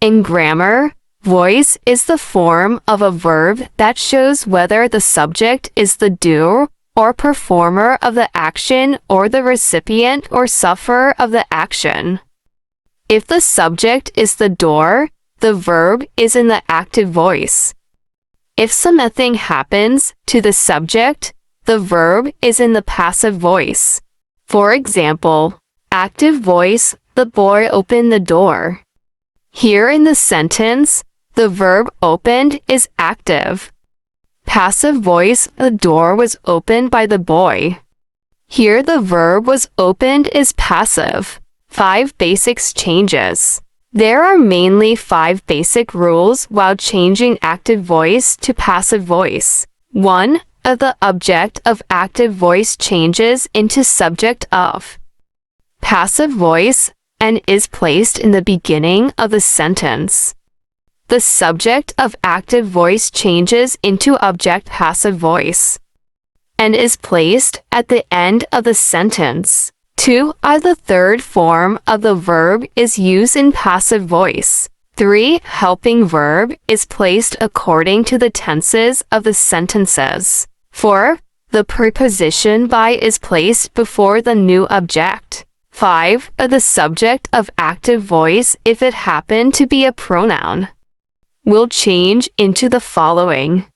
In grammar, voice is the form of a verb that shows whether the subject is the doer or performer of the action or the recipient or sufferer of the action. If the subject is the doer, the verb is in the active voice. If something happens to the subject, the verb is in the passive voice. For example, active voice, the boy opened the door. Here in the sentence, the verb opened is active. Passive voice, the door was opened by the boy. Here the verb was opened is passive. 5 basic changes. There are mainly 5 basic rules while changing active voice to passive voice. 1. The object of active voice changes into subject of passive voice and is placed in the beginning of the sentence. The subject of active voice changes into object passive voice and is placed at the end of the sentence. 2. The third form of the verb is used in passive voice. 3. Helping verb is placed according to the tenses of the sentences. 4. The preposition by is placed before the new object. 5. The subject of active voice, if it happened to be a pronoun, will change into the following.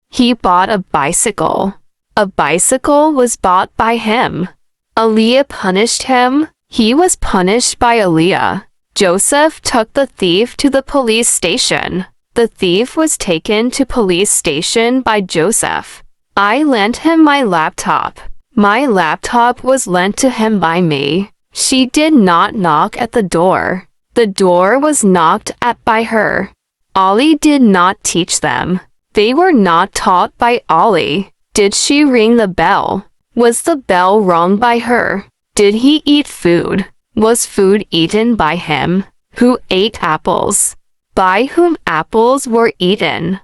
He bought a bicycle. A bicycle was bought by him. Aaliyah punished him. He was punished by Aaliyah. Joseph took the thief to the police station. The thief was taken to police station by Joseph. I lent him my laptop. My laptop was lent to him by me. She did not knock at the door. The door was knocked at by her. Ollie did not teach them. They were not taught by Ollie. Did she ring the bell? Was the bell rung by her? Did he eat food? Was food eaten by him? Who ate apples? By whom apples were eaten?